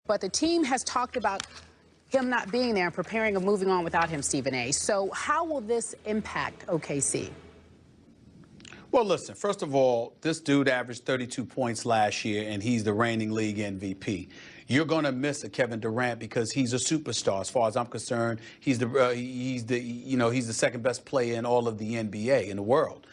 But the team has talked about him not being there and preparing of moving on without him, Stephen A. So how will this impact OKC? Well, listen, first of all, this dude averaged 32 points last year, and he's the reigning league MVP. You're going to miss a Kevin Durant because he's a superstar. As far as I'm concerned, he's the second best player in all of the NBA in the world.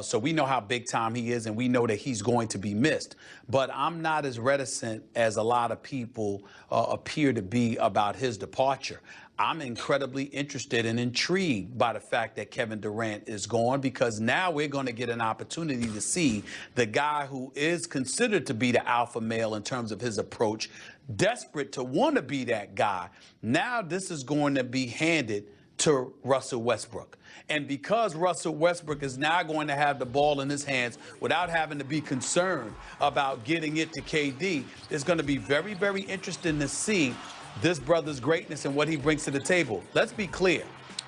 So we know how big time he is, and we know that he's going to be missed. But I'm not as reticent as a lot of people appear to be about his departure. I'm incredibly interested and intrigued by the fact that Kevin Durant is gone, because now we're going to get an opportunity to see the guy who is considered to be the alpha male in terms of his approach, desperate to want to be that guy. Now this is going to be handed to Russell Westbrook. And because Russell Westbrook is now going to have the ball in his hands without having to be concerned about getting it to KD, it's going to be very, very interesting to see this brother's greatness and what he brings to the table. Let's be clear.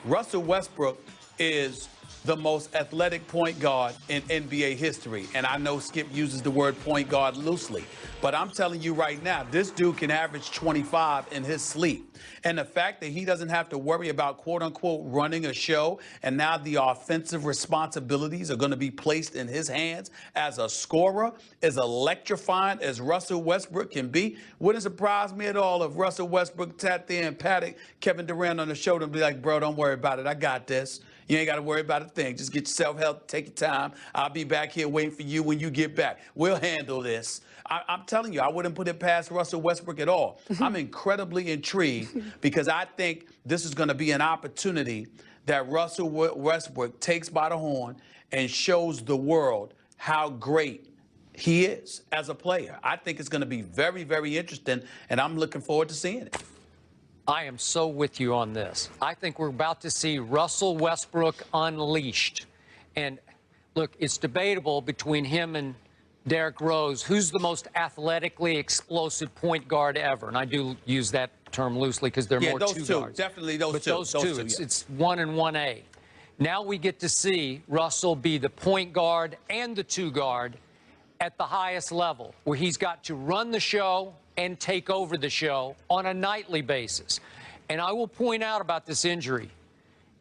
Russell Westbrook is the most athletic point guard in NBA history. And I know Skip uses the word point guard loosely, but I'm telling you right now, this dude can average 25 in his sleep. And the fact that he doesn't have to worry about, quote unquote, running a show, and now the offensive responsibilities are going to be placed in his hands as a scorer, as electrifying as Russell Westbrook can be. Wouldn't surprise me at all if Russell Westbrook sat there and patted Kevin Durant on the shoulder and be like, bro, don't worry about it. I got this. You ain't got to worry about a thing. Just get yourself help, take your time. I'll be back here waiting for you when you get back. We'll handle this. I'm telling you, I wouldn't put it past Russell Westbrook at all. I'm incredibly intrigued because I think this is going to be an opportunity that Russell Westbrook takes by the horn and shows the world how great he is as a player. I think it's going to be very, very interesting, and I'm looking forward to seeing it. I am so with you on this. I think we're about to see Russell Westbrook unleashed. And look, it's debatable between him and Derrick Rose, who's the most athletically explosive point guard ever. And I do use that term loosely because they're more two guards. Definitely those two. Those two, it's 1 and 1A. Now we get to see Russell be the point guard and the two guard at the highest level, where he's got to run the show and take over the show on a nightly basis. And I will point out about this injury,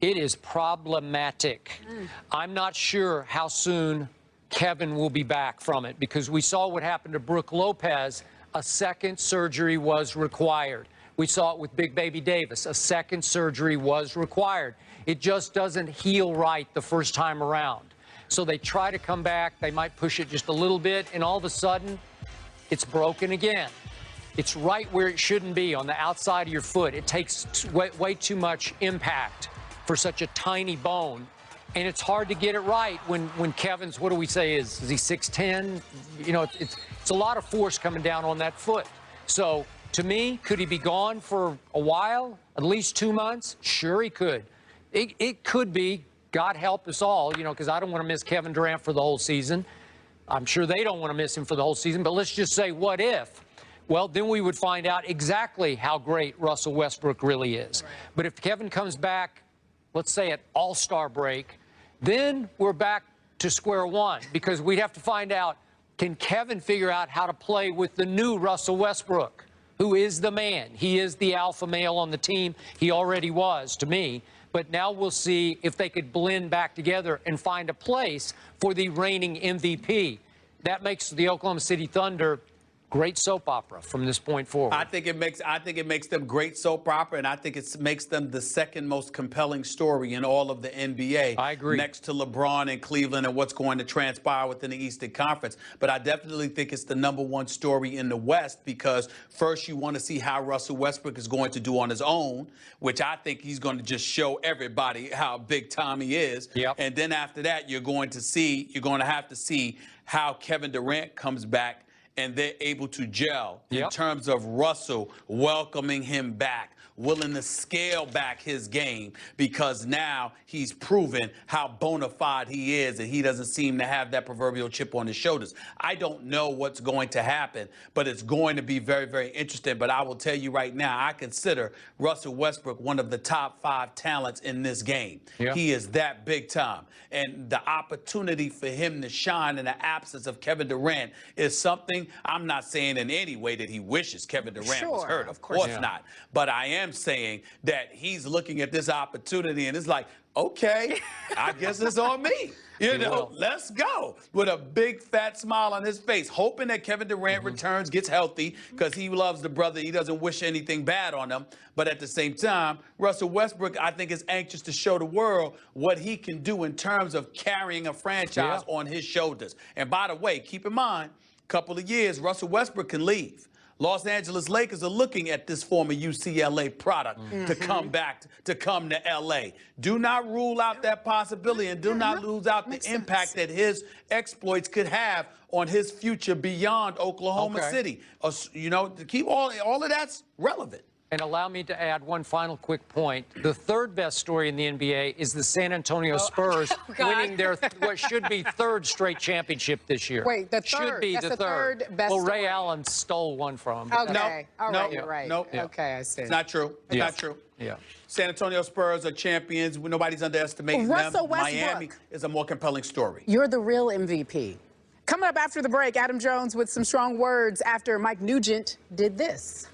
it is problematic. I'm not sure how soon Kevin will be back from it, because we saw what happened to Brooke Lopez. A second surgery was required. We saw it with Big Baby Davis. A second surgery was required. It just doesn't heal right the first time around. So they try to come back. They might push it just a little bit, and all of a sudden, it's broken again. It's right where it shouldn't be, on the outside of your foot. It takes way too much impact for such a tiny bone. And it's hard to get it right when Kevin's, what do we say, is he 6'10"? You know, it's a lot of force coming down on that foot. So to me, could he be gone for a while, at least 2 months? Sure he could. It could be, God help us all, you know, because I don't want to miss Kevin Durant for the whole season. I'm sure they don't want to miss him for the whole season, but let's just say, what if? Well, then we would find out exactly how great Russell Westbrook really is. Right. But if Kevin comes back, let's say at All-Star break, then we're back to square one, because we'd have to find out, can Kevin figure out how to play with the new Russell Westbrook, who is the man? He is the alpha male on the team. He already was to me. But now we'll see if they could blend back together and find a place for the reigning MVP. That makes the Oklahoma City Thunder great soap opera from this point forward. I think it makes them great soap opera, and I think it makes them the second most compelling story in all of the NBA. I agree. Next to LeBron and Cleveland and what's going to transpire within the Eastern Conference. But I definitely think it's the #1 story in the West, because first you want to see how Russell Westbrook is going to do on his own, which I think he's going to just show everybody how big time he is. Yep. And then after that, you're going to have to see how Kevin Durant comes back and they're able to gel in terms of Russell welcoming him back, willing to scale back his game, because now he's proven how bona fide he is, and he doesn't seem to have that proverbial chip on his shoulders. I don't know what's going to happen, but it's going to be very, very interesting. But I will tell you right now, I consider Russell Westbrook one of the top 5 talents in this game. Yeah. He is that big time. And the opportunity for him to shine in the absence of Kevin Durant is something wishing. I'm not saying in any way that he wishes Kevin Durant was Sure, hurt. of Of course Yeah. not. But I am saying that he's looking at this opportunity and it's like, okay, I guess it's on me. You know, will. let's go. With a big fat smile on his face, hoping that Kevin Durant returns, gets healthy, because he loves the brother. He doesn't wish anything bad on him. But at the same time, Russell Westbrook, I think, is anxious to show the world what he can do in terms of carrying a franchise on his shoulders. And by the way, keep in mind, a couple of years, Russell Westbrook can leave. Los Angeles Lakers are looking at this former UCLA product to come back, to come to LA. Do not rule out that possibility, and do not lose out the impact that his exploits could have on his future beyond Oklahoma Okay. City. You know, to keep all of that's relevant. And allow me to add one final quick point. The third best story in the NBA is the San Antonio Spurs God. winning their what should be third straight championship this year. Wait, the should third. be That's the the third best Well, Ray story. Allen stole one from him. Okay. All right, no, you're right. no. Okay, I see. It's not true. It's Yeah. not true. Yeah. San Antonio Spurs are champions. Nobody's underestimating Russell them. Westbrook. Miami is a more compelling story. You're the real MVP. Coming up after the break, Adam Jones with some strong words after Mike Nugent did this.